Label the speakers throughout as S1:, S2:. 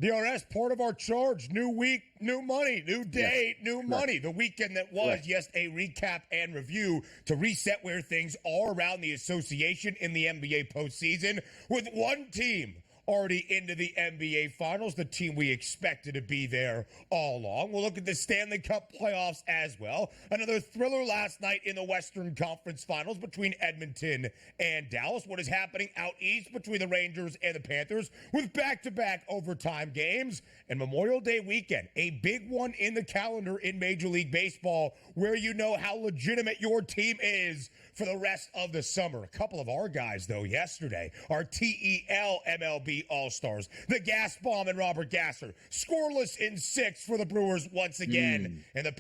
S1: DRS, part of our charge. New week, new money. New day, new money. The weekend that was, yes, a recap and review to reset where things are around the association in the NBA postseason, with one team already into the NBA Finals, the team we expected to be there all along. We'll look at the Stanley Cup Playoffs as well. Another thriller last night in the Western Conference Finals between Edmonton and Dallas. What is happening out east between the Rangers and the Panthers with back-to-back overtime games. And Memorial Day weekend, a big one in the calendar in Major League Baseball, where you know how legitimate your team is for the rest of the summer. A couple of our guys, though, yesterday, our TEL MLB All-Stars, the Gas Bomb and Robert Gasser, scoreless in 6 for the Brewers once again. And the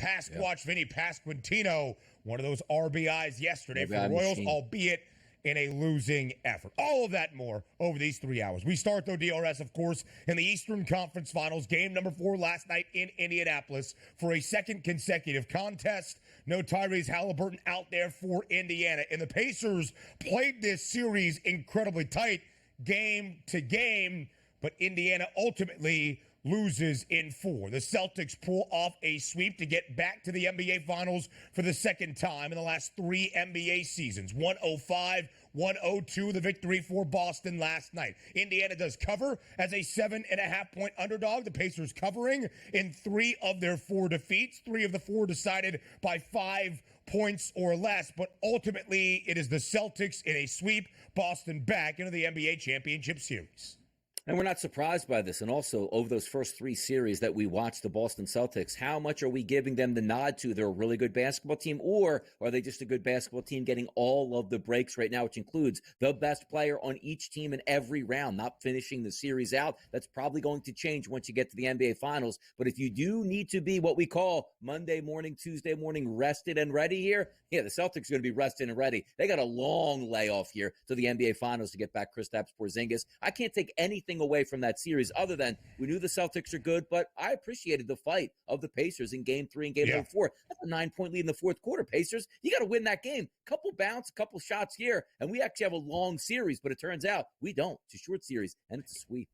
S1: Vinny Pasquantino, one of those RBIs yesterday for the Royals, albeit in a losing effort. All of that and more over these 3 hours. We start, though, DRS, of course, in the Eastern Conference Finals. Game number 4 last night in Indianapolis for a second consecutive contest. No Tyrese Halliburton out there for Indiana. And the Pacers played this series incredibly tight, game to game, but Indiana ultimately loses in 4. The Celtics pull off a sweep to get back to the NBA Finals for the second time in the last 3 NBA seasons. 105-102, the victory for Boston last night. Indiana does cover as a 7.5-point underdog. The Pacers covering in 3 of their 4 defeats. 3 of the 4 decided by 5 points or less, but ultimately it is the Celtics in a sweep, Boston back into the NBA Championship Series.
S2: And we're not surprised by this. And also, over those first 3 series that we watched, the Boston Celtics, how much are we giving them the nod to? They're a really good basketball team, or are they just a good basketball team getting all of the breaks right now, which includes the best player on each team in every round, not finishing the series out? That's probably going to change once you get to the NBA Finals. But if you do need to be what we call Monday morning, Tuesday morning rested and ready here, yeah, the Celtics are going to be rested and ready. They got a long layoff here to the NBA Finals to get back Kristaps Porzingis. I can't take anything away from that series other than we knew the Celtics are good, but I appreciated the fight of the Pacers in game 3 and game number 4. That's a 9-point lead in the fourth quarter. Pacers, you got to win that game. Couple bounce, couple shots here, and we actually have a long series, but it turns out we don't. It's a short series, and it's a sweep.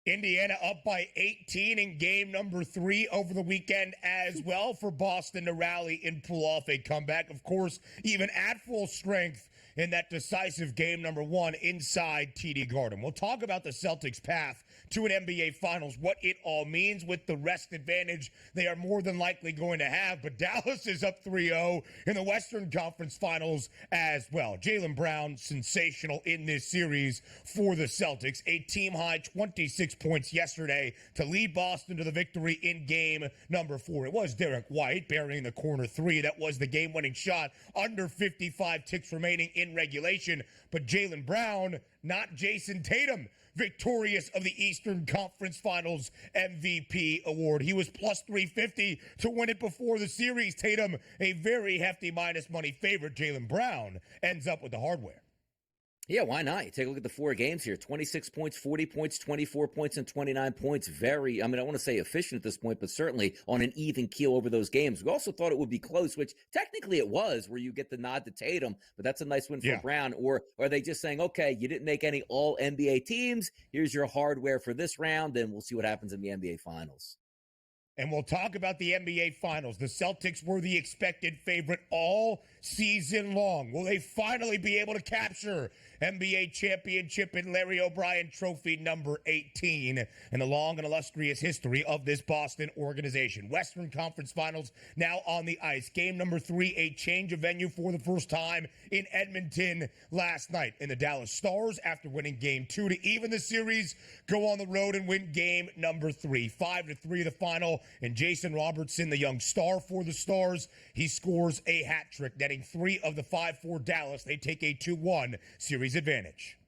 S1: Indiana up by 18 in game number 3 over the weekend as well for Boston to rally and pull off a comeback. Of course, even at full strength in that decisive game number 1 inside TD Garden. We'll talk about the Celtics' path to an NBA Finals, what it all means with the rest advantage they are more than likely going to have. But Dallas is up 3-0 in the Western Conference Finals as well. Jaylen Brown, sensational in this series for the Celtics. A team-high 26 points yesterday to lead Boston to the victory in game number 4. It was Derek White burying the corner 3. That was the game-winning shot under 55 ticks remaining in regulation. But Jaylen Brown, not Jason Tatum, victorious of the Eastern Conference Finals MVP award. He was plus 350 to win it before the series. Tatum, a very hefty minus money favorite. Jaylen Brown ends up with the hardware.
S2: Yeah, why not? You take a look at the 4 games here. 26 points, 40 points, 24 points, and 29 points. I want to say efficient at this point, but certainly on an even keel over those games. We also thought it would be close, which technically it was, where you get the nod to Tatum, but that's a nice win for Brown. Or are they just saying, okay, you didn't make any all-NBA teams. Here's your hardware for this round, and we'll see what happens in the NBA Finals.
S1: And we'll talk about the NBA Finals. The Celtics were the expected favorite all season long. Will they finally be able to capture NBA championship and Larry O'Brien trophy number 18 in the long and illustrious history of this Boston organization? Western Conference Finals now on the ice. Game number 3, a change of venue for the first time in Edmonton last night. And the Dallas Stars, after winning game 2 to even the series, go on the road and win game number 3. 5-3 the final. And Jason Robertson, the young star for the Stars, he scores a hat trick, netting 3 of the 5 for Dallas. They take a 2-1 series advantage.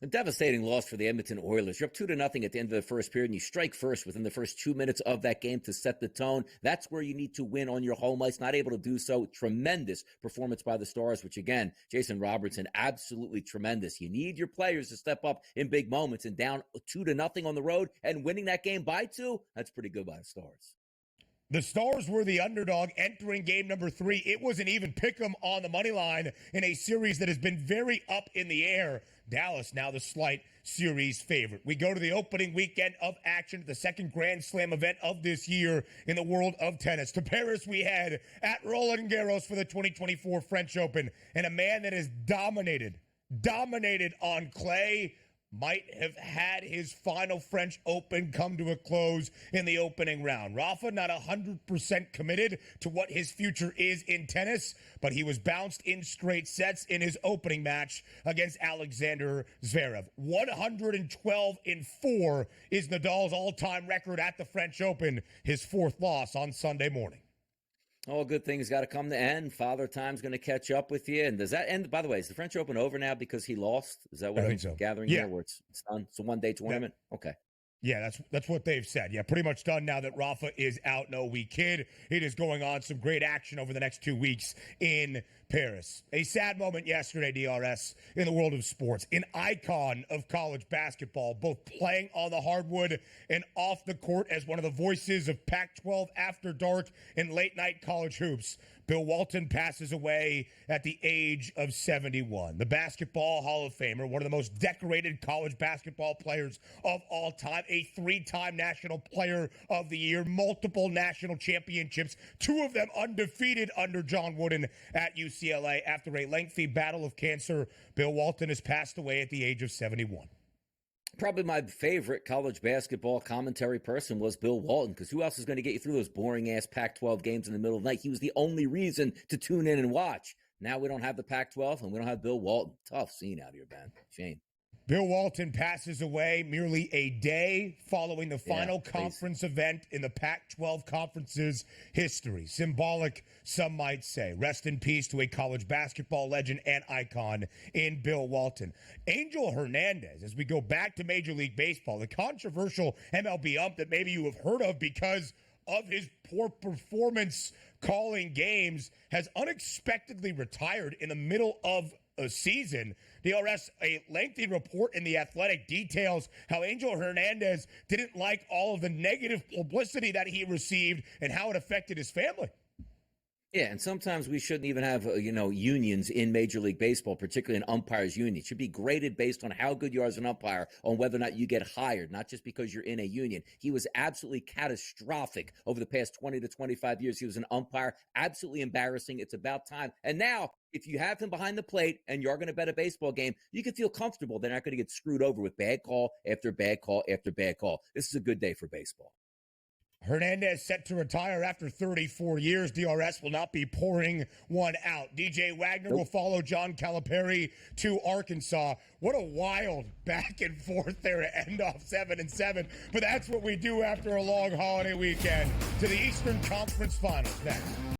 S2: A devastating loss for the Edmonton Oilers. You're up 2-0 at the end of the first period, and you strike first within the first 2 minutes of that game to set the tone. That's where you need to win on your home ice. Not able to do so. Tremendous performance by the Stars, which again, Jason Robertson, absolutely tremendous. You need your players to step up in big moments, and down 2-0 on the road and winning that game by 2, that's pretty good by the Stars.
S1: The Stars were the underdog entering game number 3. It was an even pick 'em on the money line in a series that has been very up in the air. Dallas now the slight series favorite. We go to the opening weekend of action at the second Grand Slam event of this year in the world of tennis. To Paris we head at Roland Garros for the 2024 French Open. And a man that has dominated on clay might have had his final French Open come to a close in the opening round. Rafa not 100% committed to what his future is in tennis, but he was bounced in straight sets in his opening match against Alexander Zverev. 112-4 is Nadal's all-time record at the French Open, his 4th loss on Sunday morning.
S2: All good things got to come to end. Father Time's going to catch up with you. And does that end? By the way, is the French Open over now because he lost? Is that what I'm gathering here? Where it's done? It's a one-day tournament? Yeah. Okay.
S1: Yeah, that's what they've said. Yeah, pretty much done now that Rafa is out. No wee kid. It is going on some great action over the next 2 weeks in Paris. A sad moment yesterday, DRS, in the world of sports. An icon of college basketball, both playing on the hardwood and off the court as one of the voices of Pac-12 After Dark and late-night college hoops. Bill Walton passes away at the age of 71. The Basketball Hall of Famer, one of the most decorated college basketball players of all time, a 3-time National Player of the Year, multiple national championships, 2 of them undefeated under John Wooden at UCLA. After a lengthy battle of cancer, Bill Walton has passed away at the age of 71.
S2: Probably my favorite college basketball commentary person was Bill Walton, because who else is going to get you through those boring-ass Pac-12 games in the middle of the night? He was the only reason to tune in and watch. Now we don't have the Pac-12, and we don't have Bill Walton. Tough scene out here, man. Shame.
S1: Bill Walton passes away merely a day following the final conference event in the Pac-12 Conference's history. Symbolic, some might say. Rest in peace to a college basketball legend and icon in Bill Walton. Angel Hernandez, as we go back to Major League Baseball, the controversial MLB ump that maybe you have heard of because of his poor performance calling games, has unexpectedly retired in the middle of a season. DRS, a lengthy report in The Athletic details how Angel Hernandez didn't like all of the negative publicity that he received and how it affected his family.
S2: Yeah, and sometimes we shouldn't even have, unions in Major League Baseball, particularly an umpires union. It should be graded based on how good you are as an umpire, on whether or not you get hired, not just because you're in a union. He was absolutely catastrophic over the past 20 to 25 years. He was an umpire, absolutely embarrassing. It's about time. And now, if you have him behind the plate and you're going to bet a baseball game, you can feel comfortable they're not going to get screwed over with bad call after bad call after bad call. This is a good day for baseball.
S1: Hernandez set to retire after 34 years. DRS will not be pouring one out. DJ Wagner will follow John Calipari to Arkansas. What a wild back and forth there to end off 7-7. But that's what we do after a long holiday weekend. To the Eastern Conference Finals next.